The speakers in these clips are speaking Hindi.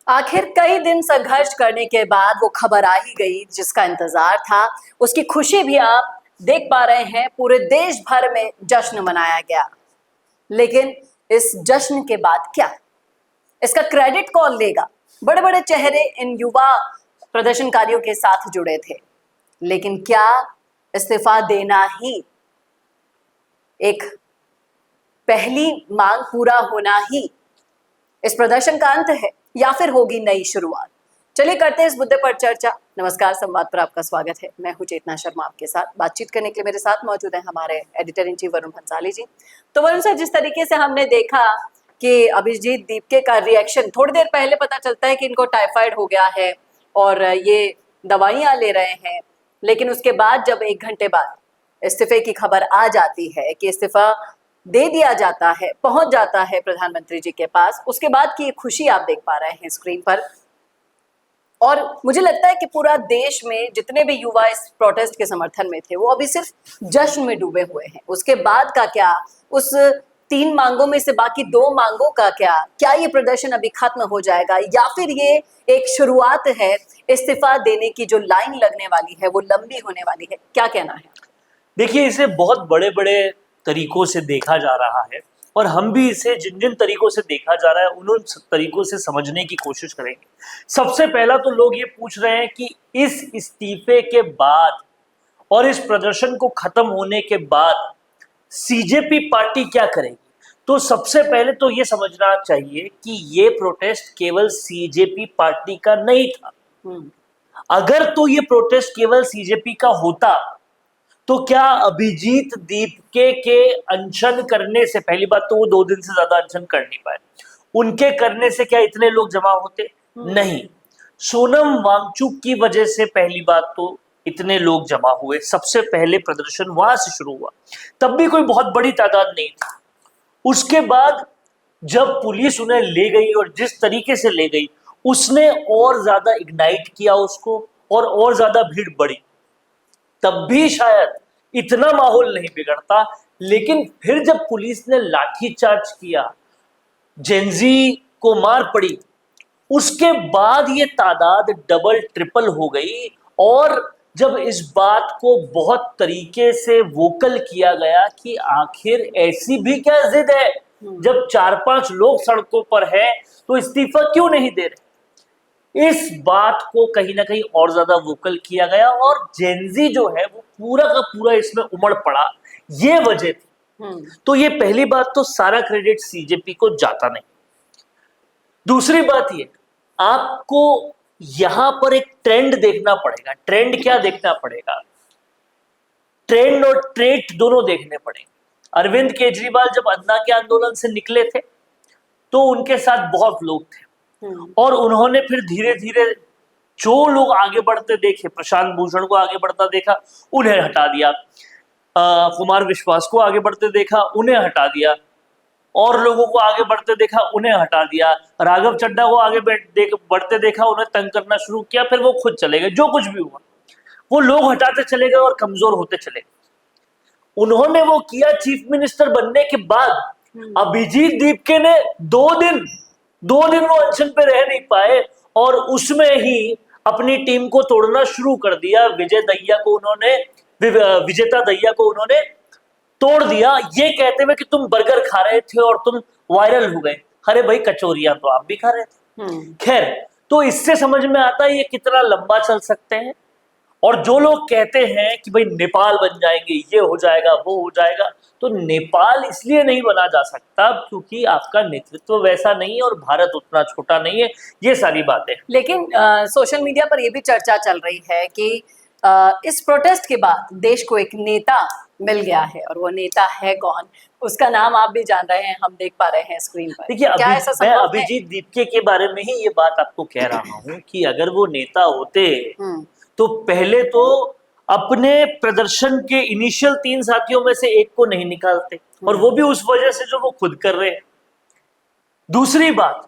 आखिर कई दिन संघर्ष करने के बाद वो खबर आ ही गई जिसका इंतजार था। उसकी खुशी भी आप देख पा रहे हैं, पूरे देश भर में जश्न मनाया गया। लेकिन इस जश्न के बाद क्या? इसका क्रेडिट कौन लेगा? बड़े बड़े चेहरे इन युवा प्रदर्शनकारियों के साथ जुड़े थे, लेकिन क्या इस्तीफा देना ही एक पहली मांग पूरा होना ही इस प्रदर्शन का अंत है, या फिर होगी नई शुरुआत? चलिए करते हैं इस मुद्दे पर चर्चा। नमस्कार, संवाद पर आपका स्वागत है। मैं हूं चेतना शर्मा। आपके साथ बातचीत करने के लिए मेरे साथ मौजूद है हमारे editor in chief Varun Bhansali ji. तो वरुण सर, जिस तरीके से हमने देखा कि अभिजीत दीपके का रिएक्शन, थोड़ी देर पहले पता चलता है कि इनको टाइफाइड हो गया है और ये दवाइयां ले रहे हैं, लेकिन उसके बाद जब 1 घंटे बाद इस्तीफे की खबर आ जाती है कि इस्तीफा दे दिया जाता है, पहुंच जाता है प्रधानमंत्री जी के पास, उसके बाद की खुशी आप देख पा रहे हैं स्क्रीन पर। और मुझे लगता है कि पूरा देश में जितने भी युवा इस प्रोटेस्ट के समर्थन में थे, वो अभी सिर्फ जश्न में डूबे हुए हैं। उसके बाद का क्या? उस 3 मांगों में से बाकी 2 मांगों का क्या? क्या ये प्रदर्शन अभी खत्म हो जाएगा, या फिर ये एक शुरुआत है? इस्तीफा देने की जो लाइन लगने वाली है वो लंबी होने वाली है, क्या कहना है? देखिए, इसे बहुत बड़े बड़े तरीकों से देखा जा रहा है और हम भी इसे जिन जिन तरीकों से देखा जा रहा है उन तरीकों से समझने की कोशिश करेंगे। सबसे पहला तो लोग ये पूछ रहे हैं कि इस इस्तीफे के बाद और इस प्रदर्शन को खत्म होने के बाद सीजेपी पार्टी क्या करेगी। तो सबसे पहले तो ये समझना चाहिए कि ये प्रोटेस्ट केवल सीजेपी पार्टी का नहीं था। अगर तो ये प्रोटेस्ट केवल सीजेपी का होता तो क्या अभिजीत दीपके के अनशन करने से, पहली बात तो वो 2 दिन से ज्यादा अनशन कर नहीं पाए, उनके करने से क्या इतने लोग जमा होते? नहीं। सोनम वांगचुक की वजह से पहली बात तो इतने लोग जमा हुए। सबसे पहले प्रदर्शन वहां से शुरू हुआ, तब भी कोई बहुत बड़ी तादाद नहीं थी। उसके बाद जब पुलिस उन्हें ले गई और जिस तरीके से ले गई, उसने और ज्यादा इग्नाइट किया उसको और ज्यादा भीड़ बढ़ी। तब भी शायद इतना माहौल नहीं बिगड़ता, लेकिन फिर जब पुलिस ने लाठीचार्ज किया, जेंजी को मार पड़ी, उसके बाद ये तादाद डबल ट्रिपल हो गई। और जब इस बात को बहुत तरीके से वोकल किया गया कि आखिर ऐसी भी क्या जिद है, जब 4-5 लोग सड़कों पर हैं तो इस्तीफा क्यों नहीं दे रहे, इस बात को कहीं ना कहीं और ज्यादा वोकल किया गया और जेंजी जो है वो पूरा का पूरा इसमें उमड़ पड़ा। ये वजह थी। तो ये पहली बात तो सारा क्रेडिट सीजेपी को जाता नहीं। दूसरी बात ये, आपको यहां पर एक ट्रेंड देखना पड़ेगा। ट्रेंड क्या देखना पड़ेगा? ट्रेंड और ट्रेट दोनों देखने पड़ेंगे। अरविंद केजरीवाल जब अन्ना के आंदोलन से निकले थे तो उनके साथ बहुत लोग थे और उन्होंने फिर धीरे धीरे जो लोग आगे बढ़ते देखे, प्रशांत भूषण को आगे बढ़ता देखा, उन्हें हटा दिया। कुमार विश्वास को आगे बढ़ते देखा, उन्हें हटा दिया। और लोगों को आगे बढ़ते देखा, उन्हें हटा दिया। राघव चड्ढा को आगे बढ़ते देखा, उन्हें तंग करना शुरू किया, फिर वो खुद चले गए। जो कुछ भी हुआ वो लोग हटाते चले गए और कमजोर होते चले गए। उन्होंने वो किया चीफ मिनिस्टर बनने के बाद। अभिजीत दीपके ने 2 दिन वो अनशन पे रह नहीं पाए और उसमें ही अपनी टीम को तोड़ना शुरू कर दिया। विजेता दहिया को उन्होंने तोड़ दिया, ये कहते हुए कि तुम बर्गर खा रहे थे और तुम वायरल हो गए। अरे भाई, कचौरियां तो आप भी खा रहे थे। खैर, तो इससे समझ में आता है ये कितना लंबा चल सकते हैं। और जो लोग कहते हैं कि भाई नेपाल बन जाएंगे, ये हो जाएगा, वो हो जाएगा, तो नेपाल इसलिए नहीं बना जा सकता क्योंकि आपका नेतृत्व वैसा नहीं है और भारत उतना छोटा नहीं है। ये सारी बातें। लेकिन सोशल मीडिया पर यह भी चर्चा चल रही है कि इस प्रोटेस्ट के बाद देश को एक नेता मिल गया है, और वो नेता है कौन? उसका नाम आप भी जान रहे हैं, हम देख पा रहे हैं स्क्रीन पर। देखिए, मैं अभिजीत दीपके के बारे में ही ये बात आपको कह रहा हूँ कि अगर वो नेता होते तो पहले तो अपने प्रदर्शन के इनिशियल 3 साथियों में से एक को नहीं निकालते, और वो भी उस वजह से जो वो खुद कर रहे हैं। दूसरी बात,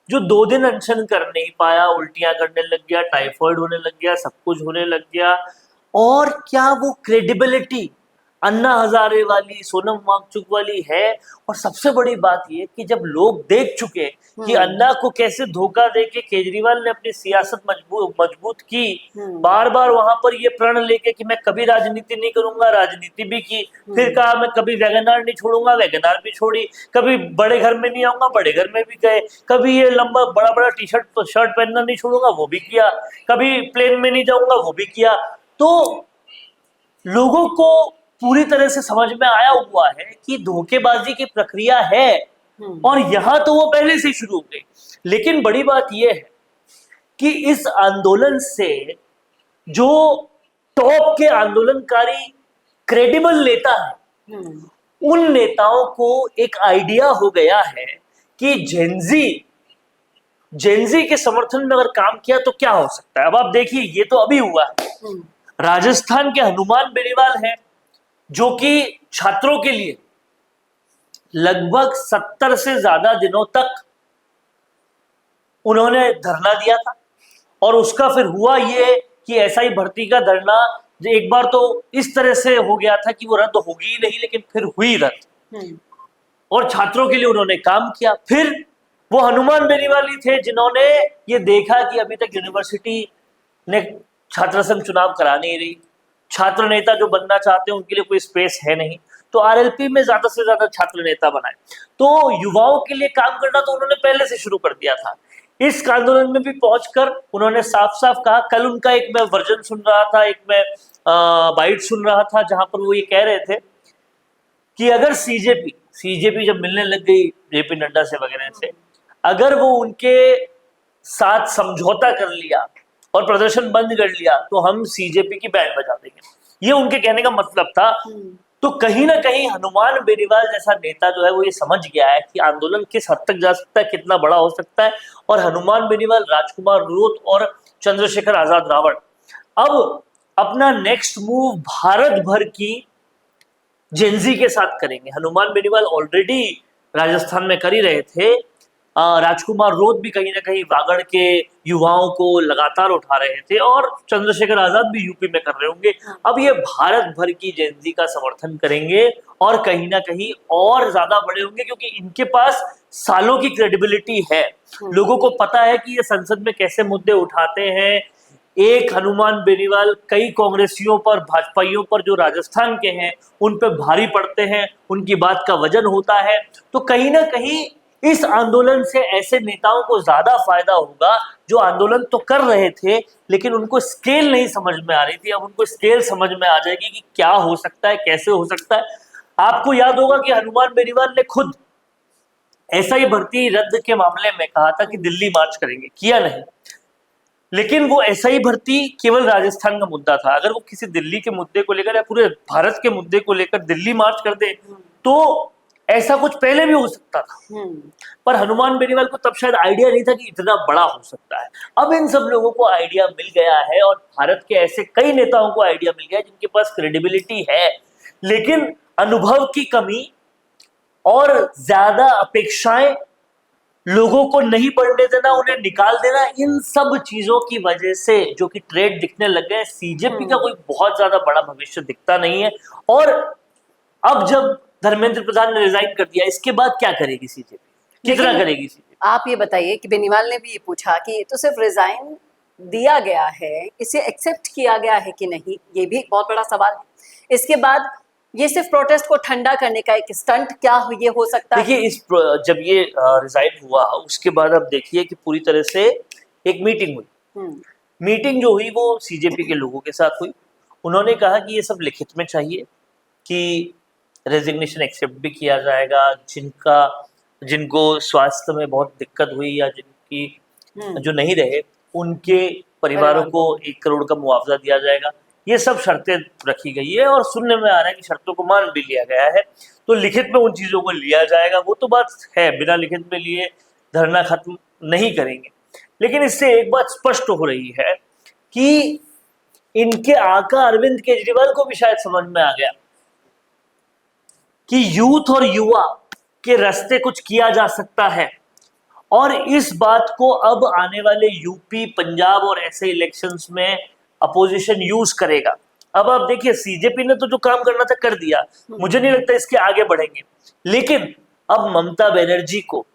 जो 2 दिन अनशन कर नहीं पाया, उल्टियां करने लग गया, टाइफाइड होने लग गया, सब कुछ होने लग गया, और क्या वो क्रेडिबिलिटी अन्ना हजारे वाली, सोनम वांगचुक वाली है। और सबसे बड़ी बात ये कि जब लोग देख चुके कि अन्ना को कैसे धोखा देके केजरीवाल ने अपनी सियासत मजबूत की, बार बार वहां पर ये प्रण लेके कि मैं कभी राजनीति नहीं करूंगा, राजनीति भी की, फिर कहा मैं कभी वैगनार नहीं छोड़ूंगा, वैगनार भी छोड़ी, कभी बड़े घर में नहीं आऊंगा, बड़े घर में भी गए, कभी ये लंबा बड़ा बड़ा टी शर्ट शर्ट पहनना नहीं छोड़ूंगा, वो भी किया, कभी प्लेन में नहीं जाऊंगा, वो भी किया। तो लोगों को पूरी तरह से समझ में आया हुआ है कि धोखेबाजी की प्रक्रिया है, और यहां तो वो पहले से शुरू हो गई। लेकिन बड़ी बात यह है कि इस आंदोलन से जो टॉप के आंदोलनकारी क्रेडिबल नेता है, उन नेताओं को एक आइडिया हो गया है कि जेनजी के समर्थन में अगर काम किया तो क्या हो सकता है। अब आप देखिए, ये तो अभी हुआ है। राजस्थान के हनुमान बेनीवाल हैं, जो कि छात्रों के लिए लगभग 70 से ज्यादा दिनों तक उन्होंने धरना दिया था, और उसका फिर हुआ ये कि एसआई भर्ती का धरना एक बार तो इस तरह से हो गया था कि वो रद्द होगी ही नहीं, लेकिन फिर हुई रद्द, और छात्रों के लिए उन्होंने काम किया। फिर वो हनुमान बेनीवाल ही थे जिन्होंने ये देखा कि अभी तक यूनिवर्सिटी ने छात्र संघ चुनाव करा नहीं रही, छात्र नेता जो बनना चाहते हैं उनके लिए कोई स्पेस है नहीं, तो आरएलपी में ज्यादा से ज्यादा छात्र नेता बनाए। तो युवाओं के लिए काम करना तो उन्होंने पहले से शुरू कर दिया था। इस आंदोलन में भी पहुंचकर उन्होंने साफ साफ कहा, कल उनका एक मैं वर्जन सुन रहा था, एक मैं बाइट सुन रहा था, जहां पर वो ये कह रहे थे कि अगर सीजेपी जब मिलने लग गई जेपी नड्डा से वगैरह से, अगर वो उनके साथ समझौता कर लिया और प्रदर्शन बंद कर लिया तो हम सीजेपी की बैंड बजा देंगे। ये उनके कहने का मतलब था। तो कहीं ना कहीं हनुमान बेनीवाल जैसा नेता जो है वो ये समझ गया है कि आंदोलन किस हद तक जा सकता है, कितना बड़ा हो सकता है, और हनुमान बेनीवाल, राजकुमार रूत और चंद्रशेखर आजाद रावण अब अपना नेक्स्ट मूव भारत भर की जेनजी के साथ करेंगे। हनुमान बेनीवाल ऑलरेडी राजस्थान में कर ही रहे थे, राजकुमार रोत भी कहीं ना कहीं वागड़ के युवाओं को लगातार उठा रहे थे, और चंद्रशेखर आजाद भी यूपी में कर रहे होंगे। अब ये भारत भर की जेनजी का समर्थन करेंगे और कहीं ना कहीं और ज्यादा बड़े होंगे, क्योंकि इनके पास सालों की क्रेडिबिलिटी है। लोगों को पता है कि ये संसद में कैसे मुद्दे उठाते हैं। एक हनुमान बेनीवाल कई कांग्रेसियों पर, भाजपाइयों पर जो राजस्थान के हैं उन पर भारी पड़ते हैं, उनकी बात का वजन होता है। तो कहीं ना कहीं इस आंदोलन से ऐसे नेताओं को ज्यादा फायदा होगा जो आंदोलन तो कर रहे थे लेकिन उनको स्केल नहीं समझ में आ रही थी। अब उनको स्केल समझ में आ जाएगी कि क्या हो सकता है, कैसे हो सकता है। आपको याद होगा कि हनुमान बेनीवाल ने खुद एसआई भर्ती रद्द के मामले में कहा था कि दिल्ली मार्च करेंगे, किया नहीं। लेकिन वो एसआई भर्ती केवल राजस्थान का मुद्दा था। अगर वो किसी दिल्ली के मुद्दे को लेकर या पूरे भारत के मुद्दे को लेकर दिल्ली मार्च कर दे तो ऐसा कुछ पहले भी हो सकता था। पर हनुमान बेनीवाल को तब शायद आइडिया नहीं था कि इतना बड़ा हो सकता है। अब इन सब लोगों को आइडिया मिल गया है, और भारत के ऐसे कई नेताओं को आइडिया मिल गया है जिनके पास क्रेडिबिलिटी है, लेकिन अनुभव की कमी और ज्यादा अपेक्षाएं, लोगों को नहीं बढ़ने देना, उन्हें निकाल देना, इन सब चीजों की वजह से जो कि ट्रेड दिखने लग गए। सीजेपी का कोई बहुत ज्यादा बड़ा भविष्य दिखता नहीं है। और अब जब धर्मेंद्र प्रधान ने रिजाइन कर दिया, इसके बाद क्या करेगी सीजेपी, कितना करेगी सीजेपी? आप ये बताइए कि बेनीवाल ने भी ये पूछा कि ये तो सिर्फ रिजाइन दिया गया है, इसे एक्सेप्ट किया गया है कि नहीं, ये भी एक बहुत बड़ा सवाल है। इसके बाद ये सिर्फ प्रोटेस्ट को ठंडा करने का एक स्टंट क्या ये हो सकता है? देखिए, जब ये रिजाइन हुआ उसके बाद अब देखिए कि पूरी तरह से एक मीटिंग हुई। मीटिंग जो हुई वो सीजेपी के लोगों के साथ हुई। उन्होंने कहा कि ये सब लिखित में चाहिए कि रेजिग्नेशन एक्सेप्ट भी किया जाएगा, जिनको स्वास्थ्य में बहुत दिक्कत हुई या जिनकी जो नहीं रहे उनके परिवारों को 1 करोड़ का मुआवजा दिया जाएगा। ये सब शर्तें रखी गई है और सुनने में आ रहा है कि शर्तों को मान भी लिया गया है। तो लिखित में उन चीजों को लिया जाएगा, वो तो बात है, बिना लिखित में लिए धरना खत्म नहीं करेंगे। लेकिन इससे एक बात स्पष्ट हो रही है कि इनके आका अरविंद केजरीवाल को भी शायद समझ में आ गया कि यूथ और युवा के रास्ते कुछ किया जा सकता है, और इस बात को अब आने वाले यूपी, पंजाब और ऐसे इलेक्शंस में अपोजिशन यूज करेगा। अब आप देखिए सीजेपी ने तो जो काम करना था कर दिया, मुझे नहीं लगता इसके आगे बढ़ेंगे। लेकिन अब ममता बनर्जी को,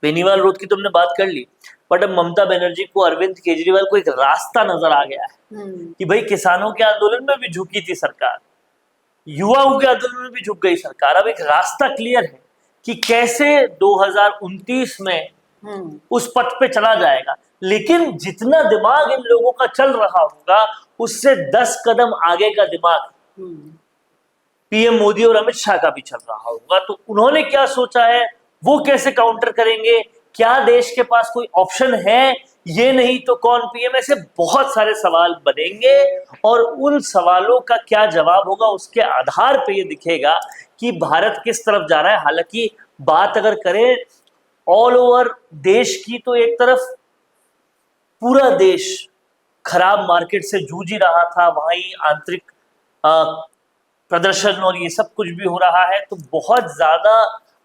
बेनीवाल रोड की तो हमने बात कर ली, बट अब ममता बनर्जी को, अरविंद केजरीवाल को एक रास्ता नजर आ गया है कि भाई किसानों के आंदोलन में भी झुकी थी सरकार, युवाओं के आंदोलन में भी झुक गई सरकार। अब एक रास्ता क्लियर है कि कैसे 2029 में उस पथ पे चला जाएगा। लेकिन जितना दिमाग इन लोगों का चल रहा होगा उससे 10 कदम आगे का दिमाग पीएम मोदी और अमित शाह का भी चल रहा होगा। तो उन्होंने क्या सोचा है, वो कैसे काउंटर करेंगे, क्या देश के पास कोई ऑप्शन है, ये नहीं तो कौन पीएम, ऐसे बहुत सारे सवाल बनेंगे और उन सवालों का क्या जवाब होगा उसके आधार पे ये दिखेगा कि भारत किस तरफ जा रहा है। हालांकि बात अगर करें ऑल ओवर देश की, तो एक तरफ पूरा देश खराब मार्केट से जूझ ही रहा था, वहीं आंतरिक प्रदर्शन और ये सब कुछ भी हो रहा है, तो बहुत ज्यादा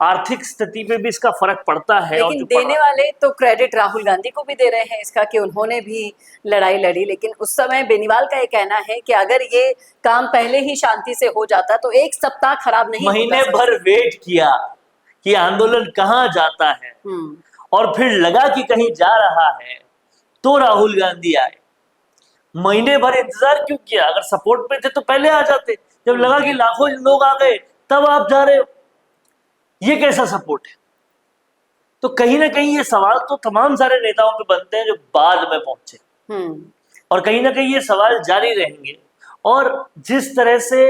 आर्थिक स्थिति पे भी इसका फर्क पड़ता है। लेकिन और देने वाले तो क्रेडिट राहुल गांधी को भी दे रहे हैं इसका कि उन्होंने भी लड़ाई लड़ी। लेकिन उस समय बेनीवाल का ये कहना है कि अगर ये काम पहले ही शांति से हो जाता तो एक सप्ताह खराब नहीं होता। महीने भर वेट किया कि आंदोलन कहाँ जाता है और फिर लगा कि कहीं जा रहा है तो राहुल गांधी आए। महीने भर इंतजार क्यों किया? अगर सपोर्ट पे थे तो पहले आ जाते, जब लगा कि लाखों लोग आ गए तब आप जा रहे हो, ये कैसा सपोर्ट है? तो कहीं ना कहीं ये सवाल तो तमाम सारे नेताओं पे बनते हैं जो बाद में पहुंचे, और कहीं ना कहीं ये सवाल जारी रहेंगे। और जिस तरह से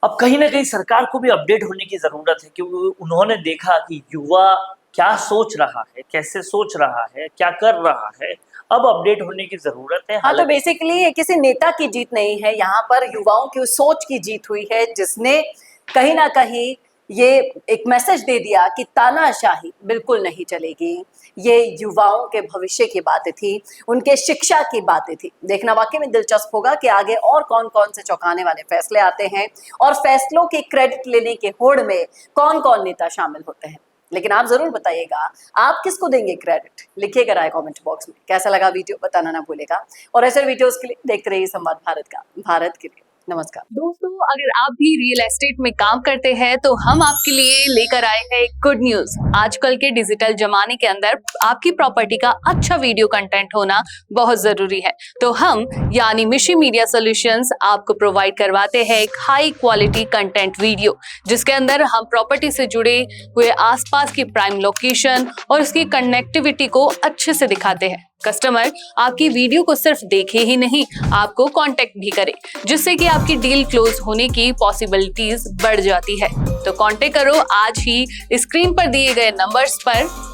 अब कहीं ना कहीं सरकार को भी अपडेट होने की जरूरत है, क्योंकि उन्होंने देखा कि युवा क्या सोच रहा है, कैसे सोच रहा है, क्या कर रहा है, अब अपडेट होने की जरूरत है। हाँ, तो बेसिकली ये किसी नेता की जीत नहीं है, यहाँ पर युवाओं की उस सोच की जीत हुई है जिसने कहीं ना कहीं ये एक मैसेज दे दिया कि तानाशाही बिल्कुल नहीं चलेगी। ये युवाओं के भविष्य की बातें थी, उनके शिक्षा की बातें थी। देखना वाकई में दिलचस्प होगा कि आगे और कौन कौन से चौंकाने वाले फैसले आते हैं और फैसलों की क्रेडिट लेने के होड़ में कौन कौन नेता शामिल होते हैं। लेकिन आप जरूर बताइएगा आप किसको देंगे क्रेडिट, लिखिएगा राय कमेंट बॉक्स में। कैसा लगा वीडियो बताना ना भूलेगा, और ऐसे वीडियोस के लिए देखते रहिए संवाद भारत का, भारत के लिए। नमस्कार दोस्तों, अगर आप भी रियल एस्टेट में काम करते हैं तो हम आपके लिए लेकर आए हैं गुड न्यूज। आजकल के डिजिटल जमाने के अंदर आपकी प्रॉपर्टी का अच्छा वीडियो कंटेंट होना बहुत जरूरी है। तो हम यानी मिशी मीडिया सॉल्यूशंस आपको प्रोवाइड करवाते हैं एक हाई क्वालिटी कंटेंट वीडियो, जिसके अंदर हम प्रॉपर्टी से जुड़े हुए आसपास की प्राइम लोकेशन और उसकी कनेक्टिविटी को अच्छे से दिखाते हैं। कस्टमर आपकी वीडियो को सिर्फ देखे ही नहीं, आपको कांटेक्ट भी करे, जिससे कि आपकी डील क्लोज होने की पॉसिबिलिटीज बढ़ जाती है। तो कांटेक्ट करो आज ही स्क्रीन पर दिए गए नंबर्स पर